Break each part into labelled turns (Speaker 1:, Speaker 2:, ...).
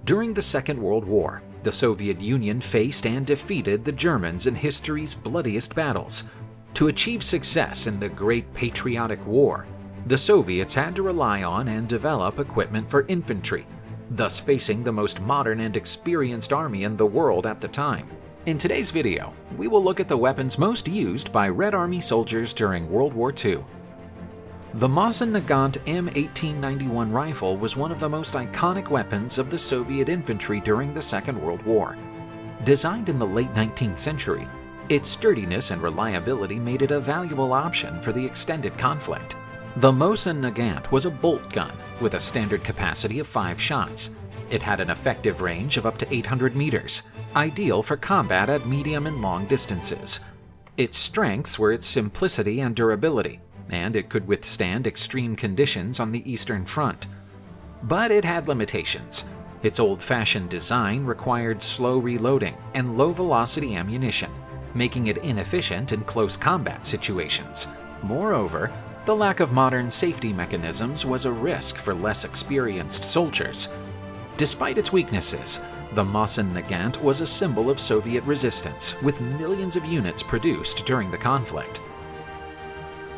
Speaker 1: During the Second World War, the Soviet Union faced and defeated the Germans in history's bloodiest battles. To achieve success in the Great Patriotic War, the Soviets had to rely on and develop equipment for infantry, thus facing the most modern and experienced army in the world at the time. In today's video, we will look at the weapons most used by Red Army soldiers during World War II. The Mosin-Nagant M1891 rifle was one of the most iconic weapons of the Soviet infantry during the Second World War. Designed in the late 19th century, its sturdiness and reliability made it a valuable option for the extended conflict. The Mosin-Nagant was a bolt gun with a standard capacity of 5 shots. It had an effective range of up to 800 meters, ideal for combat at medium and long distances. Its strengths were its simplicity and durability, and it could withstand extreme conditions on the Eastern Front. But it had limitations. Its old-fashioned design required slow reloading and low-velocity ammunition, making it inefficient in close combat situations. Moreover, the lack of modern safety mechanisms was a risk for less experienced soldiers. Despite its weaknesses, the Mosin-Nagant was a symbol of Soviet resistance, with millions of units produced during the conflict.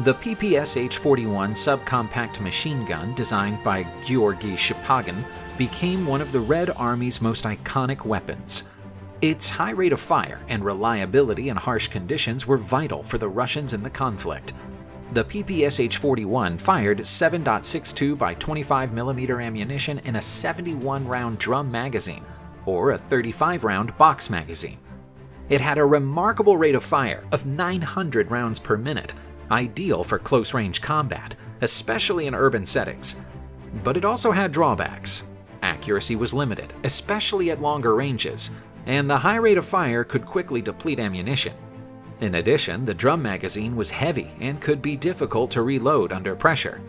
Speaker 1: The PPSH-41 subcompact machine gun designed by Georgy Shipagin became one of the Red Army's most iconic weapons. Its high rate of fire and reliability in harsh conditions were vital for the Russians in the conflict. The PPSH-41 fired 7.62 by 25 mm ammunition in a 71-round drum magazine, or a 35-round box magazine. It had a remarkable rate of fire of 900 rounds per minute, ideal for close-range combat, especially in urban settings. But it also had drawbacks. Accuracy was limited, especially at longer ranges, and the high rate of fire could quickly deplete ammunition. In addition, the drum magazine was heavy and could be difficult to reload under pressure.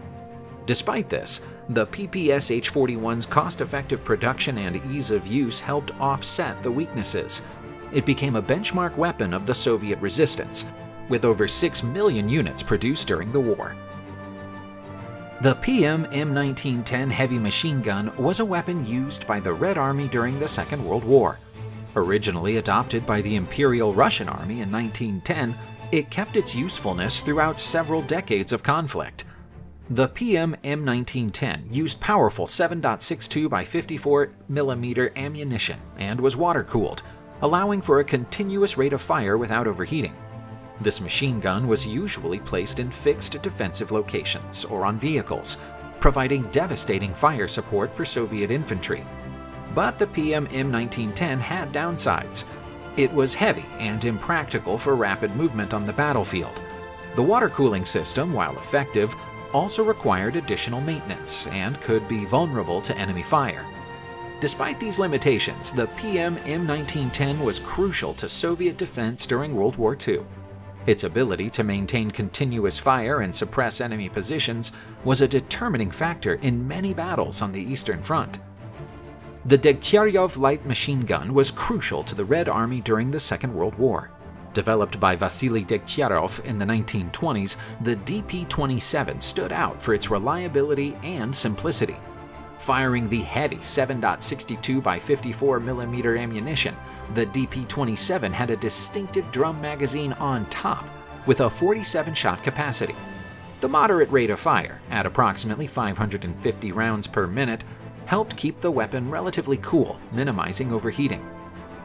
Speaker 1: Despite this, the PPSH-41's cost-effective production and ease of use helped offset the weaknesses. It became a benchmark weapon of the Soviet resistance, with over 6 million units produced during the war. The PM M1910 heavy machine gun was a weapon used by the Red Army during the Second World War. Originally adopted by the Imperial Russian Army in 1910, it kept its usefulness throughout several decades of conflict. The PM M1910 used powerful 7.62 by 54 mm ammunition and was water-cooled, allowing for a continuous rate of fire without overheating. This machine gun was usually placed in fixed defensive locations or on vehicles, providing devastating fire support for Soviet infantry. But the PM M1910 had downsides. It was heavy and impractical for rapid movement on the battlefield. The water cooling system, while effective, also required additional maintenance and could be vulnerable to enemy fire. Despite these limitations, the PM M1910 was crucial to Soviet defense during World War II. Its ability to maintain continuous fire and suppress enemy positions was a determining factor in many battles on the Eastern Front. The Degtyaryov light machine gun was crucial to the Red Army during the Second World War. Developed by Vasily Degtyaryov in the 1920s, the DP-27 stood out for its reliability and simplicity. Firing the heavy 7.62 by 54 mm ammunition, the DP-27 had a distinctive drum magazine on top, with a 47-shot capacity. The moderate rate of fire, at approximately 550 rounds per minute, helped keep the weapon relatively cool, minimizing overheating.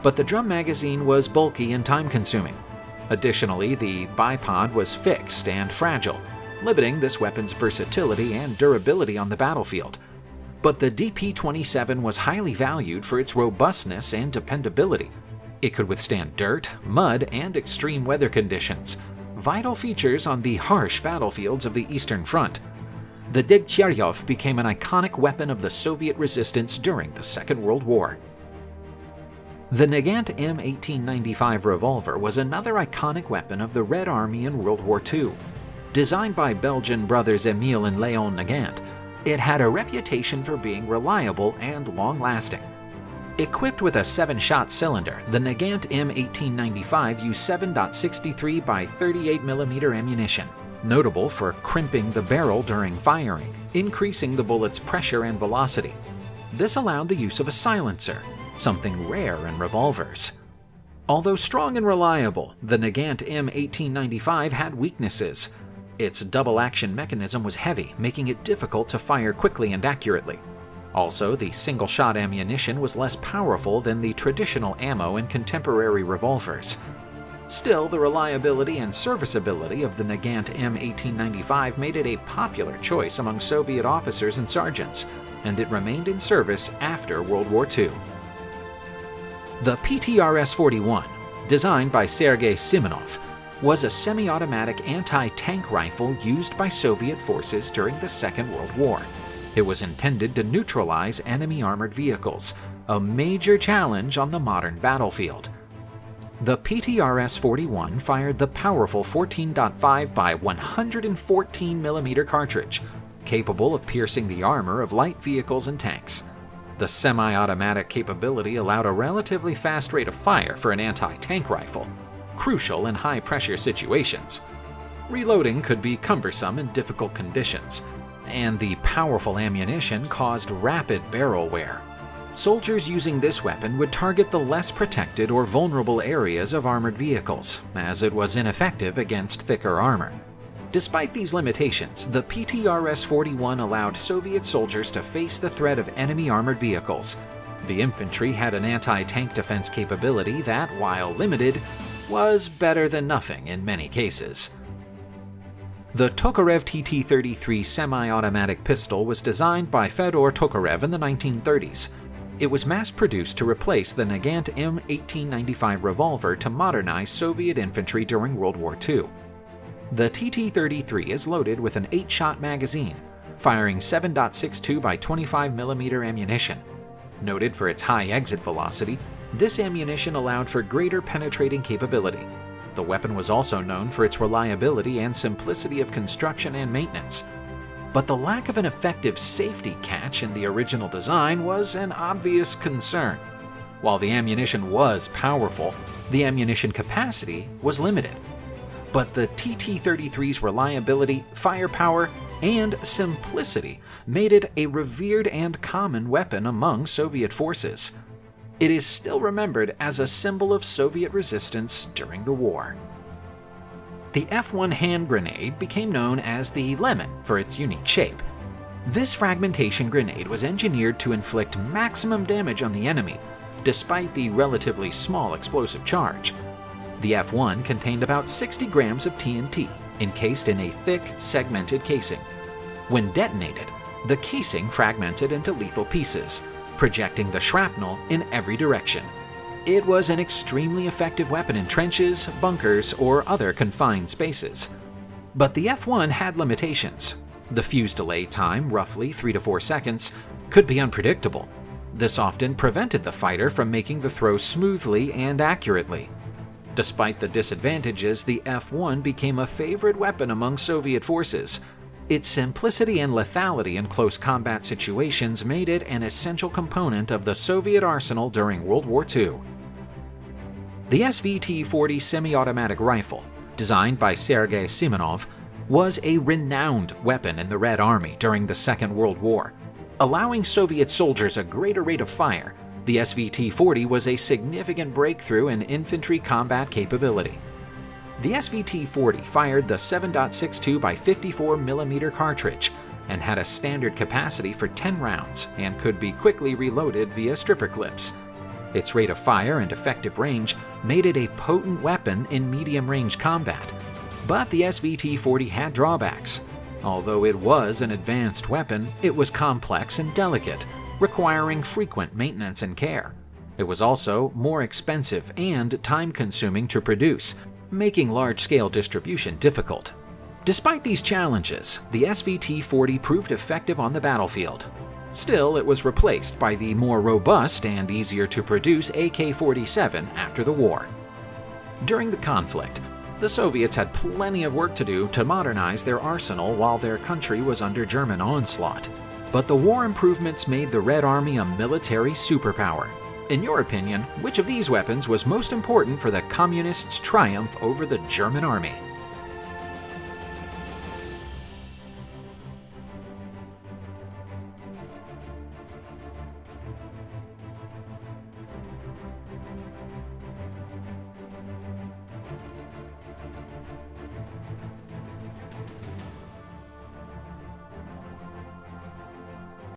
Speaker 1: But the drum magazine was bulky and time-consuming. Additionally, the bipod was fixed and fragile, limiting this weapon's versatility and durability on the battlefield. But the DP-27 was highly valued for its robustness and dependability. It could withstand dirt, mud, and extreme weather conditions, vital features on the harsh battlefields of the Eastern Front. The Degtyaryov became an iconic weapon of the Soviet resistance during the Second World War. The Nagant M1895 revolver was another iconic weapon of the Red Army in World War II. Designed by Belgian brothers Emile and Léon Nagant, it had a reputation for being reliable and long-lasting. Equipped with a 7-shot cylinder, the Nagant M1895 used 7.63 by 38 mm ammunition, notable for crimping the barrel during firing, increasing the bullet's pressure and velocity. This allowed the use of a silencer, something rare in revolvers. Although strong and reliable, the Nagant M1895 had weaknesses. Its double-action mechanism was heavy, making it difficult to fire quickly and accurately. Also, the single-shot ammunition was less powerful than the traditional ammo in contemporary revolvers. Still, the reliability and serviceability of the Nagant M1895 made it a popular choice among Soviet officers and sergeants, and it remained in service after World War II. The PTRS-41, designed by Sergei Simonov, was a semi-automatic anti-tank rifle used by Soviet forces during the Second World War. It was intended to neutralize enemy armored vehicles, a major challenge on the modern battlefield. The PTRS-41 fired the powerful 14.5 by 114 mm cartridge, capable of piercing the armor of light vehicles and tanks. The semi-automatic capability allowed a relatively fast rate of fire for an anti-tank rifle, crucial in high-pressure situations. Reloading could be cumbersome in difficult conditions, and the powerful ammunition caused rapid barrel wear. Soldiers using this weapon would target the less protected or vulnerable areas of armored vehicles, as it was ineffective against thicker armor. Despite these limitations, the PTRS-41 allowed Soviet soldiers to face the threat of enemy armored vehicles. The infantry had an anti-tank defense capability that, while limited, was better than nothing in many cases. The Tokarev TT-33 semi-automatic pistol was designed by Fyodor Tokarev in the 1930s. It was mass-produced to replace the Nagant M1895 revolver to modernize Soviet infantry during World War II. The TT-33 is loaded with an 8-shot magazine, firing 7.62 by 25 mm ammunition. Noted for its high exit velocity, this ammunition allowed for greater penetrating capability. The weapon was also known for its reliability and simplicity of construction and maintenance. But the lack of an effective safety catch in the original design was an obvious concern. While the ammunition was powerful, the ammunition capacity was limited. But the TT-33's reliability, firepower, and simplicity made it a revered and common weapon among Soviet forces. It is still remembered as a symbol of Soviet resistance during the war. The F-1 hand grenade became known as the Lemon for its unique shape. This fragmentation grenade was engineered to inflict maximum damage on the enemy, despite the relatively small explosive charge. The F-1 contained about 60 grams of TNT, encased in a thick, segmented casing. When detonated, the casing fragmented into lethal pieces, projecting the shrapnel in every direction. It was an extremely effective weapon in trenches, bunkers, or other confined spaces. But the F-1 had limitations. The fuse delay time, roughly 3 to 4 seconds, could be unpredictable. This often prevented the fighter from making the throw smoothly and accurately. Despite the disadvantages, the F-1 became a favorite weapon among Soviet forces. Its simplicity and lethality in close combat situations made it an essential component of the Soviet arsenal during World War II. The SVT-40 semi-automatic rifle, designed by Sergei Simonov, was a renowned weapon in the Red Army during the Second World War. Allowing Soviet soldiers a greater rate of fire, the SVT-40 was a significant breakthrough in infantry combat capability. The SVT-40 fired the 7.62 by 54 mm cartridge and had a standard capacity for 10 rounds and could be quickly reloaded via stripper clips. Its rate of fire and effective range made it a potent weapon in medium-range combat. But the SVT-40 had drawbacks. Although it was an advanced weapon, it was complex and delicate, requiring frequent maintenance and care. It was also more expensive and time-consuming to produce, making large-scale distribution difficult. Despite these challenges, the SVT-40 proved effective on the battlefield. Still, it was replaced by the more robust and easier-to-produce AK-47 after the war. During the conflict, the Soviets had plenty of work to do to modernize their arsenal while their country was under German onslaught. But the war improvements made the Red Army a military superpower. In your opinion, which of these weapons was most important for the Communists' triumph over the German army?